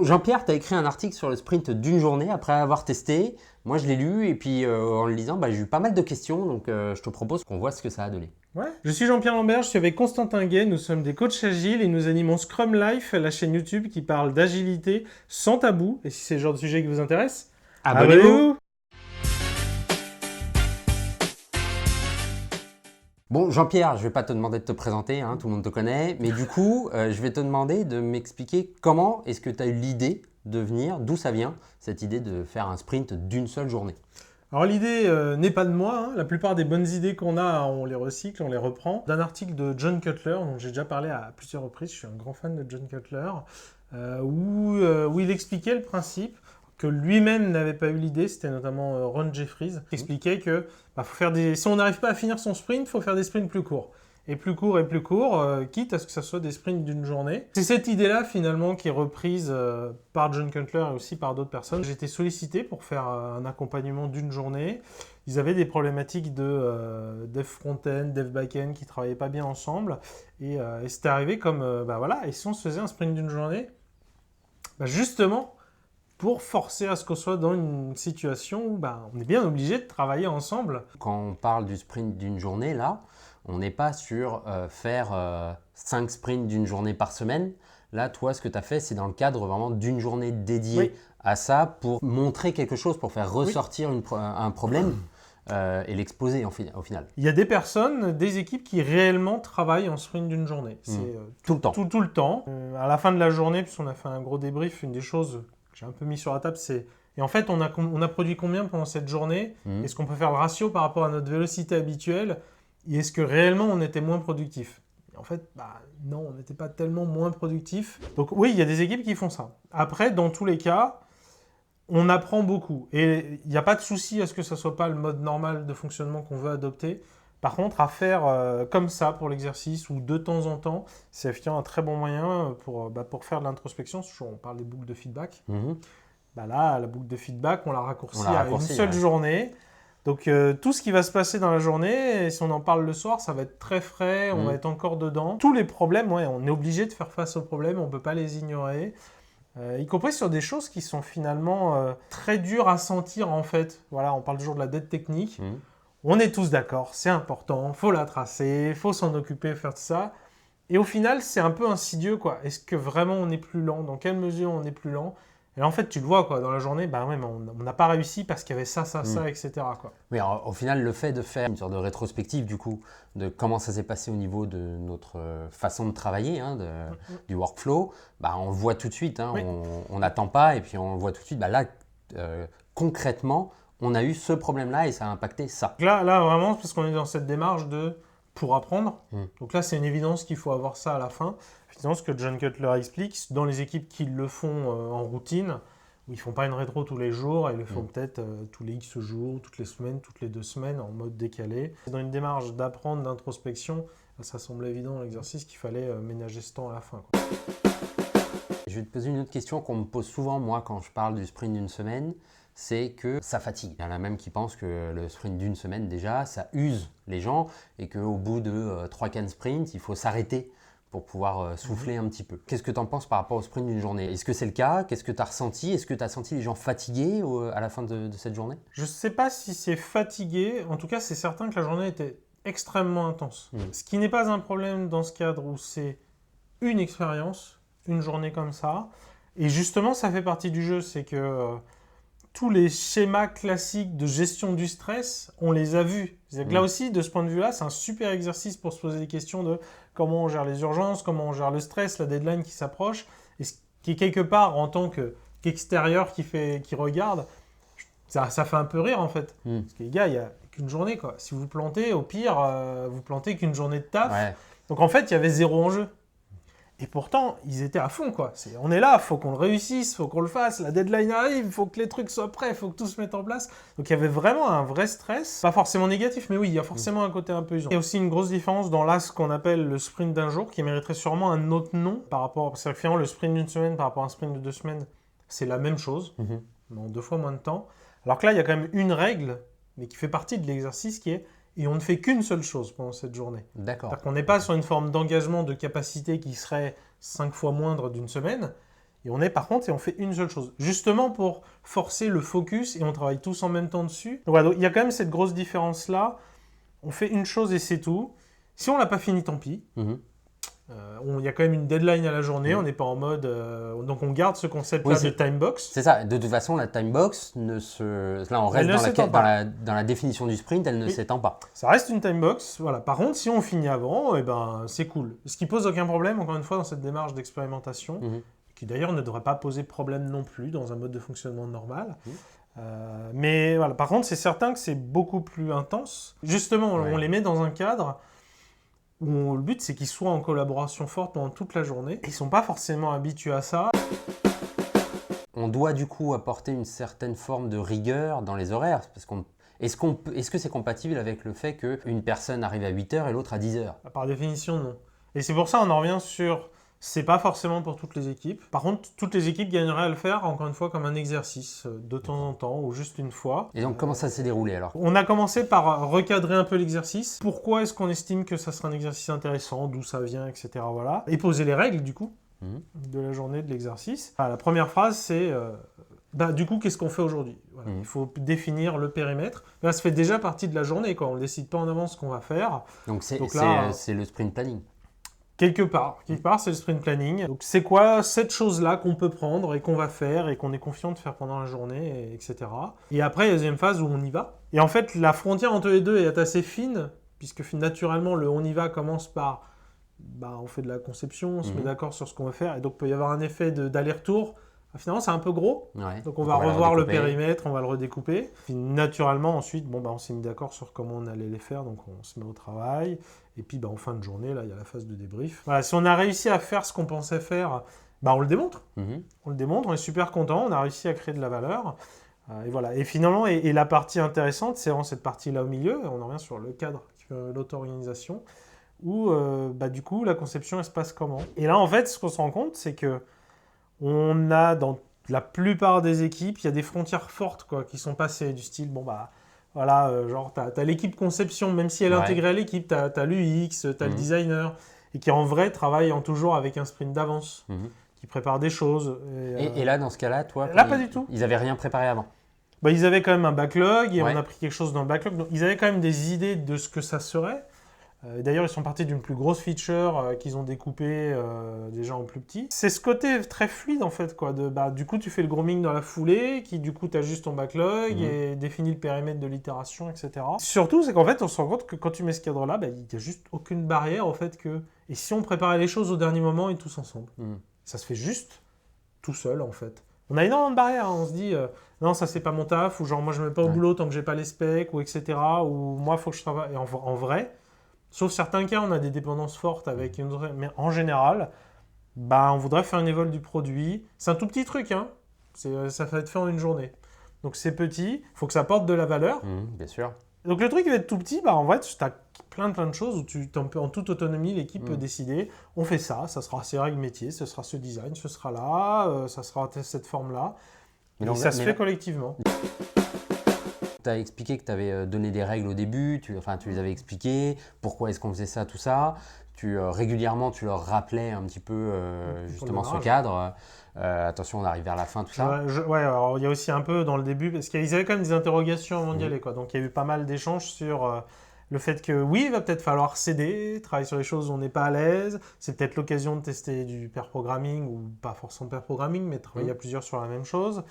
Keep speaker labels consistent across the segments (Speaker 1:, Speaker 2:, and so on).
Speaker 1: Jean-Pierre, tu as écrit un article sur le sprint d'une journée après avoir testé. Moi, je l'ai lu et puis en le lisant, j'ai eu pas mal de questions. Donc, je te propose qu'on voit ce que ça a donné.
Speaker 2: Ouais. Je suis Jean-Pierre Lambert, je suis avec Constantin Gay, nous sommes des coachs agiles et nous animons Scrum Life, la chaîne YouTube qui parle d'agilité sans tabou. Et si c'est le genre de sujet qui vous intéresse,
Speaker 1: Abonnez-vous.
Speaker 2: abonnez-vous.
Speaker 1: Bon, Jean-Pierre, je vais pas te demander de te présenter, tout le monde te connaît. Mais du coup, je vais te demander de m'expliquer comment est-ce que tu as eu l'idée de venir, d'où ça vient, cette idée de faire un sprint d'une seule journée.
Speaker 2: Alors l'idée n'est pas de moi, hein. La plupart des bonnes idées qu'on a, on les recycle, on les reprend. D'un article de John Cutler, dont j'ai déjà parlé à plusieurs reprises, je suis un grand fan de John Cutler, où il expliquait le principe que lui-même n'avait pas eu l'idée, c'était notamment Ron Jeffries, qui expliquait que si on n'arrive pas à finir son sprint, il faut faire des sprints plus courts. Et plus court, quitte à ce que ça soit des sprints d'une journée. C'est cette idée-là, finalement, qui est reprise par John Cutler et aussi par d'autres personnes. J'ai été sollicité pour faire un accompagnement d'une journée. Ils avaient des problématiques de dev front-end, dev back-end qui ne travaillaient pas bien ensemble. Et c'était arrivé comme, et si on se faisait un sprint d'une journée, justement, pour forcer à ce qu'on soit dans une situation où on est bien obligé de travailler ensemble.
Speaker 1: Quand on parle du sprint d'une journée, là, on n'est pas sur faire 5 sprints d'une journée par semaine. Là, toi, ce que tu as fait, c'est dans le cadre vraiment d'une journée dédiée à ça pour montrer quelque chose, pour faire ressortir un problème et l'exposer au final.
Speaker 2: Il y a des personnes, des équipes qui réellement travaillent en sprint d'une journée. C'est
Speaker 1: Tout le temps.
Speaker 2: Tout le temps. À la fin de la journée, puisqu'on a fait un gros débrief, une des choses que j'ai un peu mis sur la table, c'est... Et en fait, on a produit combien pendant cette journée? Est-ce qu'on peut faire le ratio par rapport à notre vélocité habituelle? Et est-ce que réellement on était moins productif? Et en fait, non, on n'était pas tellement moins productif. Donc oui, il y a des équipes qui font ça. Après, dans tous les cas, on apprend beaucoup. Et il n'y a pas de souci à ce que ce ne soit pas le mode normal de fonctionnement qu'on veut adopter. Par contre, à faire comme ça pour l'exercice ou de temps en temps, c'est effectivement un très bon moyen pour faire de l'introspection. On parle des boucles de feedback. Là, la boucle de feedback, on l'a raccourcie à une seule journée. Donc, tout ce qui va se passer dans la journée, si on en parle le soir, ça va être très frais, on va être encore dedans. Tous les problèmes, on est obligé de faire face aux problèmes, on ne peut pas les ignorer. Y compris sur des choses qui sont finalement très dures à sentir, en fait. Voilà, on parle toujours de la dette technique. On est tous d'accord, c'est important, faut la tracer, faut s'en occuper, faire tout ça. Et au final, c'est un peu insidieux, quoi. Est-ce que vraiment on est plus lent? Dans quelle mesure on est plus lent? Et là, en fait, tu le vois, quoi, dans la journée, mais on n'a pas réussi parce qu'il y avait ça, etc., quoi.
Speaker 1: Oui, alors, au final, le fait de faire une sorte de rétrospective, du coup, de comment ça s'est passé au niveau de notre façon de travailler, du workflow, on le voit tout de suite. On n'attend pas et puis on le voit tout de suite. Là, concrètement, on a eu ce problème-là et ça a impacté ça.
Speaker 2: Là, vraiment, parce qu'on est dans cette démarche pour apprendre. Donc là, c'est une évidence qu'il faut avoir ça à la fin. Finalement, ce que John Cutler explique, dans les équipes qui le font en routine, où ils ne font pas une rétro tous les jours, ils le font peut-être tous les X jours, toutes les semaines, toutes les 2 semaines, en mode décalé. Dans une démarche d'apprendre, d'introspection, ça semblait évident dans l'exercice qu'il fallait ménager ce temps à la fin, quoi.
Speaker 1: Je vais te poser une autre question qu'on me pose souvent, moi, quand je parle du sprint d'une semaine. C'est que ça fatigue. Il y en a même qui pensent que le sprint d'une semaine, déjà, ça use les gens et qu'au bout de 3-4 sprints, il faut s'arrêter pour pouvoir souffler un petit peu. Qu'est-ce que tu en penses par rapport au sprint d'une journée? Est-ce que c'est le cas? Qu'est-ce que tu as ressenti? Est-ce que tu as senti les gens fatigués à la fin de cette journée?
Speaker 2: Je ne sais pas si c'est fatigué. En tout cas, c'est certain que la journée était extrêmement intense. Ce qui n'est pas un problème dans ce cadre où c'est une expérience, une journée comme ça. Et justement, ça fait partie du jeu. C'est que... tous les schémas classiques de gestion du stress, on les a vus. Là aussi, de ce point de vue-là, c'est un super exercice pour se poser des questions de comment on gère les urgences, comment on gère le stress, la deadline qui s'approche, et ce qui est quelque part, en tant qu'extérieur qui regarde, ça fait un peu rire en fait. Parce que les gars, il n'y a qu'une journée, quoi. Si vous plantez, au pire, vous plantez qu'une journée de taf.
Speaker 1: Ouais.
Speaker 2: Donc en fait, il y avait zéro enjeu. Et pourtant, ils étaient à fond, quoi. On est là, il faut qu'on le réussisse, il faut qu'on le fasse, la deadline arrive, il faut que les trucs soient prêts, il faut que tout se mette en place. Donc il y avait vraiment un vrai stress, pas forcément négatif, mais oui, il y a forcément un côté un peu usant. Il y a aussi une grosse différence dans ce qu'on appelle le sprint d'un jour, qui mériterait sûrement un autre nom par rapport, parce que finalement, le sprint d'une semaine par rapport à un sprint de 2 semaines, c'est la même chose, mais en 2 fois moins de temps. Alors que là, il y a quand même une règle, mais qui fait partie de l'exercice qui est et on ne fait qu'une seule chose pendant cette journée.
Speaker 1: D'accord.
Speaker 2: C'est-à-dire qu'on n'est pas sur une forme d'engagement de capacité qui serait 5 fois moindre d'une semaine. Et on fait une seule chose. Justement pour forcer le focus et on travaille tous en même temps dessus. Donc voilà, donc il y a quand même cette grosse différence-là. On fait une chose et c'est tout. Si on l'a pas fini, tant pis. Il y a quand même une deadline à la journée, on n'est pas en mode... donc on garde ce concept-là de time box.
Speaker 1: C'est ça, de toute façon la time box, là on reste dans la définition du sprint, elle ne s'étend pas.
Speaker 2: Ça reste une time box, voilà. Par contre, si on finit avant, eh ben, c'est cool. Ce qui pose aucun problème, encore une fois, dans cette démarche d'expérimentation, qui d'ailleurs ne devrait pas poser problème non plus dans un mode de fonctionnement normal. Mais voilà, par contre, c'est certain que c'est beaucoup plus intense. Justement, on les met dans un cadre où le but, c'est qu'ils soient en collaboration forte pendant toute la journée. Ils ne sont pas forcément habitués à ça.
Speaker 1: On doit du coup apporter une certaine forme de rigueur dans les horaires. Est-ce que c'est compatible avec le fait qu'une personne arrive à 8h et l'autre à 10h?
Speaker 2: Par définition, non. Et c'est pour ça qu'on en revient sur... C'est pas forcément pour toutes les équipes. Par contre, toutes les équipes gagneraient à le faire, encore une fois, comme un exercice, de temps en temps, ou juste une fois.
Speaker 1: Et donc, comment ça s'est déroulé alors?
Speaker 2: On a commencé par recadrer un peu l'exercice. Pourquoi est-ce qu'on estime que ça sera un exercice intéressant, d'où ça vient, etc. Voilà. Et poser les règles, du coup, de la journée, de l'exercice. La première phrase, c'est... du coup, qu'est-ce qu'on fait aujourd'hui? Voilà. Il faut définir le périmètre. Là, ça fait déjà partie de la journée, quoi. On ne décide pas en avance ce qu'on va faire.
Speaker 1: Donc, c'est le sprint planning.
Speaker 2: Quelque part, c'est le sprint planning. Donc, c'est quoi cette chose-là qu'on peut prendre et qu'on va faire et qu'on est confiant de faire pendant la journée, etc. Et après, il y a la deuxième phase où on y va. Et en fait, la frontière entre les deux est assez fine, puisque naturellement, le on y va commence par on fait de la conception, on se met d'accord sur ce qu'on va faire, et donc il peut y avoir un effet d'aller-retour. Finalement, c'est un peu gros, donc on va revoir le périmètre, on va le redécouper. Puis naturellement, ensuite, on s'est mis d'accord sur comment on allait les faire, donc on se met au travail. Et puis en fin de journée, là, il y a la phase de débrief. Voilà, si on a réussi à faire ce qu'on pensait faire, on le démontre. On le démontre, on est super content, on a réussi à créer de la valeur. Et voilà. Et finalement, et la partie intéressante, c'est vraiment cette partie-là au milieu, on en revient sur le cadre, l'auto-organisation, où du coup, la conception, elle se passe comment? Et là, en fait, ce qu'on se rend compte, c'est que on a dans la plupart des équipes, il y a des frontières fortes qui sont passées, du style, genre tu as l'équipe conception, même si elle est intégrée à l'équipe, tu as l'UX, tu as le designer, et qui en vrai travaille toujours avec un sprint d'avance, qui prépare des choses.
Speaker 1: Et là, dans ce cas-là, toi,
Speaker 2: là, pas du tout.
Speaker 1: Ils n'avaient rien préparé avant?
Speaker 2: Ils avaient quand même un backlog, et on a pris quelque chose dans le backlog, donc ils avaient quand même des idées de ce que ça serait. D'ailleurs, ils sont partis d'une plus grosse feature qu'ils ont découpée déjà en plus petit. C'est ce côté très fluide en fait, du coup, tu fais le grooming dans la foulée, qui du coup t'ajustes ton backlog et définit le périmètre de l'itération, etc. Surtout, c'est qu'en fait, on se rend compte que quand tu mets ce cadre-là, il n'y a juste aucune barrière au fait que... Et si on préparait les choses au dernier moment et tous ensemble, ça se fait juste tout seul en fait. On a énormément de barrières, hein. On se dit non, ça c'est pas mon taf, ou genre moi je me mets pas au boulot tant que j'ai pas les specs, ou etc. Ou moi il faut que je travaille. Et en vrai, sauf certains cas, on a des dépendances fortes avec une autre... Mais en général, on voudrait faire une évol du produit. C'est un tout petit truc, hein. Ça va être fait en une journée. Donc c'est petit, il faut que ça apporte de la valeur.
Speaker 1: Bien sûr.
Speaker 2: Donc le truc il va être tout petit, en vrai, tu as plein de choses où tu peux en toute autonomie, l'équipe peut décider, on fait ça sera ces règles métiers, ce sera ce design, ce sera là, ça sera cette forme-là. Et ça se fait collectivement.
Speaker 1: Tu as expliqué que tu avais donné des règles au début, tu les avais expliquées, pourquoi est-ce qu'on faisait ça, tout ça. Régulièrement, tu leur rappelais un petit peu justement ce cadre. Attention, on arrive vers la fin, tout ça.
Speaker 2: Alors il y a aussi un peu dans le début, parce qu'ils avaient quand même des interrogations avant d'y aller. Donc il y a eu pas mal d'échanges sur le fait que oui, il va peut-être falloir céder, travailler sur les choses où on n'est pas à l'aise. C'est peut-être l'occasion de tester du pair programming, ou pas forcément pair programming, mais travailler à plusieurs sur la même chose.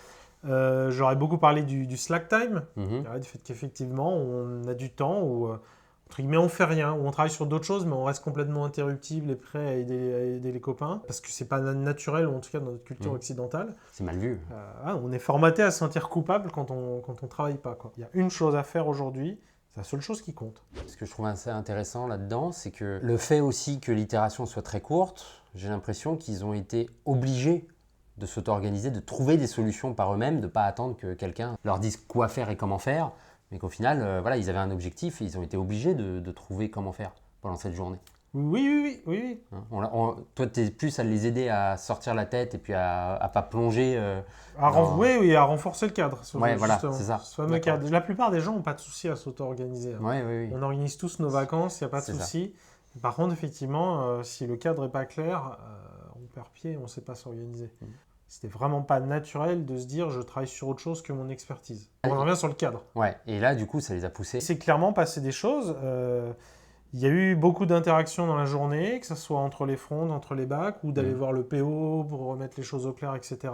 Speaker 2: J'aurais beaucoup parlé du slack time, du fait qu'effectivement on a du temps où entre guillemets on fait rien, où on travaille sur d'autres choses mais on reste complètement interruptible et prêt à aider les copains, parce que c'est pas naturel, ou en tout cas dans notre culture occidentale.
Speaker 1: C'est mal vu.
Speaker 2: On est formaté à se sentir coupable quand on travaille pas. Il y a une chose à faire aujourd'hui, c'est la seule chose qui compte.
Speaker 1: Ce que je trouve assez intéressant là-dedans, c'est que le fait aussi que l'itération soit très courte, j'ai l'impression qu'ils ont été obligés de s'auto-organiser, de trouver des solutions par eux-mêmes, de ne pas attendre que quelqu'un leur dise quoi faire et comment faire, mais qu'au final, ils avaient un objectif et ils ont été obligés de trouver comment faire pendant cette journée.
Speaker 2: Oui.
Speaker 1: Toi, tu es plus à les aider à sortir la tête et puis à ne pas plonger.
Speaker 2: À renforcer le cadre.
Speaker 1: C'est ça.
Speaker 2: Ce fameux cadre. La plupart des gens n'ont pas de souci à s'auto-organiser.
Speaker 1: Oui.
Speaker 2: On organise tous nos vacances, il n'y a pas de souci. Par contre, effectivement, si le cadre n'est pas clair, on perd pied, on ne sait pas s'organiser. C'était vraiment pas naturel de se dire je travaille sur autre chose que mon expertise. On revient sur le cadre.
Speaker 1: Ouais, et là, du coup, ça les a poussés.
Speaker 2: C'est clairement passé des choses. Il y a eu beaucoup d'interactions dans la journée, que ce soit entre les fronts, entre les backs, ou d'aller voir le PO pour remettre les choses au clair, etc.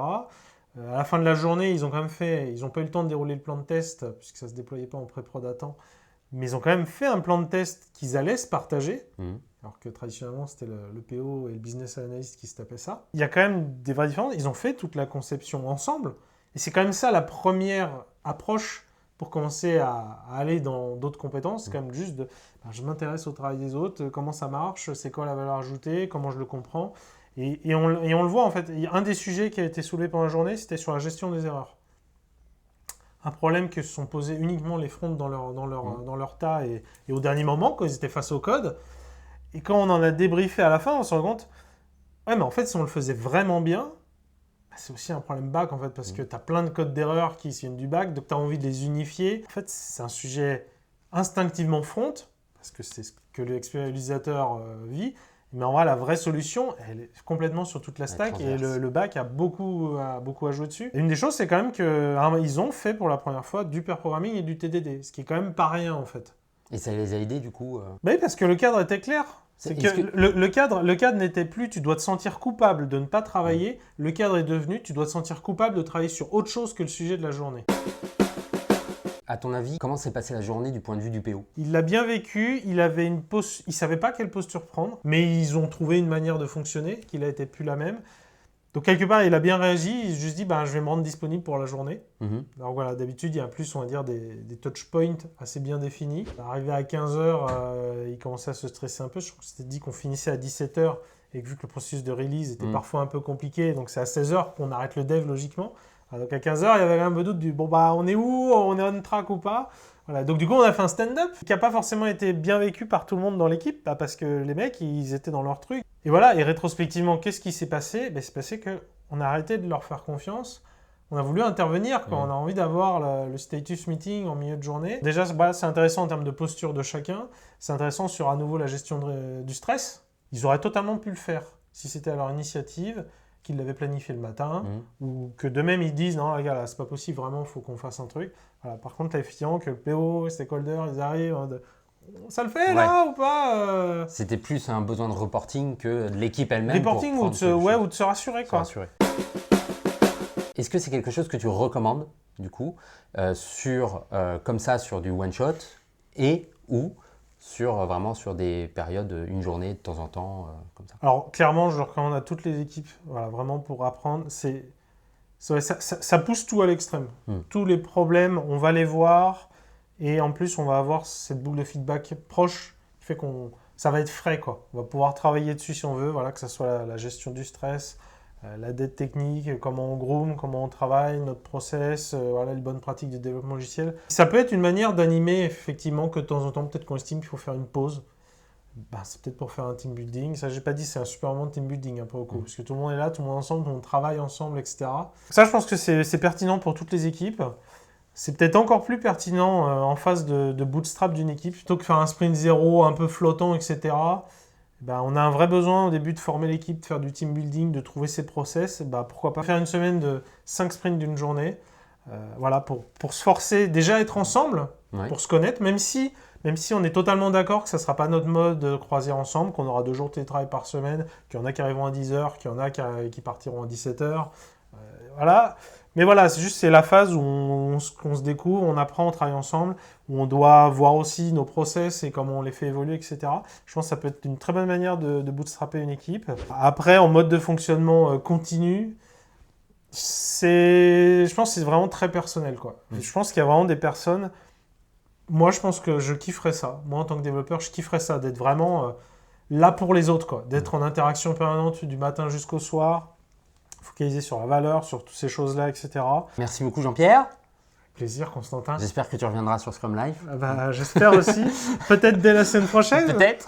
Speaker 2: À la fin de la journée, ils n'ont pas eu le temps de dérouler le plan de test, puisque ça ne se déployait pas en pré-prod à temps, mais ils ont quand même fait un plan de test qu'ils allaient se partager, alors que traditionnellement, c'était le PO et le business analyst qui se tapaient ça. Il y a quand même des vraies différences. Ils ont fait toute la conception ensemble, et c'est quand même ça la première approche pour commencer à aller dans d'autres compétences. C'est quand même juste je m'intéresse au travail des autres, comment ça marche, c'est quoi la valeur ajoutée, comment je le comprends. Et on le voit en fait. Un des sujets qui a été soulevé pendant la journée, c'était sur la gestion des erreurs. Un problème que se sont posés uniquement les fronts dans leur tas et au dernier moment, quand ils étaient face au code. Et quand on en a débriefé à la fin, on se rend compte, ouais, mais en fait, si on le faisait vraiment bien, c'est aussi un problème back en fait, parce que tu as plein de codes d'erreur qui viennent du back, donc tu as envie de les unifier. En fait, c'est un sujet instinctivement front, parce que c'est ce que l'expérimenteur vit. Mais en vrai, la vraie solution, elle est complètement sur toute la stack et le back a beaucoup à jouer dessus. Et une des choses, c'est quand même qu'ils ont fait pour la première fois du pair programming et du TDD, ce qui est quand même pas rien en fait.
Speaker 1: Et ça les a aidés du coup
Speaker 2: Oui, parce que le cadre était clair. Le cadre n'était plus tu dois te sentir coupable de ne pas travailler. Le cadre est devenu tu dois te sentir coupable de travailler sur autre chose que le sujet de la journée.
Speaker 1: À ton avis, comment s'est passée la journée du point de vue du PO?
Speaker 2: Il l'a bien vécu, il ne savait pas quelle posture prendre, mais ils ont trouvé une manière de fonctionner qui n'a été plus la même. Donc quelque part, il a bien réagi, il a juste dit je vais me rendre disponible pour la journée. Alors voilà, d'habitude, il y a plus, on va dire, des touch points assez bien définis. Arrivé à 15h, il commençait à se stresser un peu. Je crois que c'était dit qu'on finissait à 17h et que vu que le processus de release était parfois un peu compliqué, donc c'est à 16h qu'on arrête le dev logiquement. Donc à 15h, il y avait un peu doute du on est où, on est on track ou pas. Voilà. Donc du coup, on a fait un stand-up qui n'a pas forcément été bien vécu par tout le monde dans l'équipe, parce que les mecs, ils étaient dans leur truc. Et voilà, et rétrospectivement, qu'est-ce qui s'est passé? C'est passé qu'on a arrêté de leur faire confiance. On a voulu intervenir, on a envie d'avoir le status meeting en milieu de journée. Déjà, c'est intéressant en termes de posture de chacun. C'est intéressant sur à nouveau la gestion du stress. Ils auraient totalement pu le faire si c'était à leur initiative, qu'ils l'avaient planifié le matin, ou que d'eux-mêmes ils disent non les gars là c'est pas possible vraiment, il faut qu'on fasse un truc. Voilà. Par contre là effectivement que le PO, les stakeholders ils arrivent, ça le fait là ou pas
Speaker 1: C'était plus un besoin de reporting que de l'équipe elle-même.
Speaker 2: Reporting ou de se rassurer quoi.
Speaker 1: Est-ce que c'est quelque chose que tu recommandes du coup comme ça sur du one shot et ou vraiment sur des périodes, une journée de temps en temps, comme ça?
Speaker 2: Alors, clairement, je le recommande à toutes les équipes, voilà, vraiment pour apprendre. Ça pousse tout à l'extrême. Tous les problèmes, on va les voir, et en plus, on va avoir cette boucle de feedback proche, qui fait ça va être frais, quoi. On va pouvoir travailler dessus si on veut, voilà, que ce soit la gestion du stress, la dette technique, comment on groom, comment on travaille, notre process, voilà, les bonnes pratiques de développement logiciel. Ça peut être une manière d'animer, effectivement, que de temps en temps, peut-être qu'on estime qu'il faut faire une pause. C'est peut-être pour faire un team building. Ça, j'ai pas dit, c'est un super moment de team building, pour le coup, parce que tout le monde est là, tout le monde est ensemble, tout le monde travaille ensemble, etc. Ça, je pense que c'est pertinent pour toutes les équipes. C'est peut-être encore plus pertinent en phase de bootstrap d'une équipe, plutôt que faire un sprint zéro un peu flottant, etc. On a un vrai besoin au début de former l'équipe, de faire du team building, de trouver ses process. Pourquoi pas faire une semaine de 5 sprints d'une journée, voilà, pour se forcer déjà à être ensemble, pour se connaître, même si on est totalement d'accord que ça ne sera pas notre mode de croisière ensemble, qu'on aura 2 jours de télétravail par semaine, qu'il y en a qui arriveront à 10h, qu'il y en a qui partiront à 17h. Voilà. Mais voilà, c'est la phase où on se découvre, on apprend, on travaille ensemble, où on doit voir aussi nos process et comment on les fait évoluer, etc. Je pense que ça peut être une très bonne manière de bootstrapper une équipe. Après, en mode de fonctionnement continu, je pense que c'est vraiment très personnel, quoi. Je pense qu'il y a vraiment des personnes... Moi, je pense que je kifferais ça. Moi, en tant que développeur, je kifferais ça, d'être vraiment là pour les autres, quoi. D'être en interaction permanente du matin jusqu'au soir, focalisé sur la valeur, sur toutes ces choses-là, etc.
Speaker 1: Merci beaucoup Jean-Pierre.
Speaker 2: Plaisir, Constantin.
Speaker 1: J'espère que tu reviendras sur Scrum Life.
Speaker 2: J'espère aussi. Peut-être dès la semaine prochaine.
Speaker 1: Peut-être.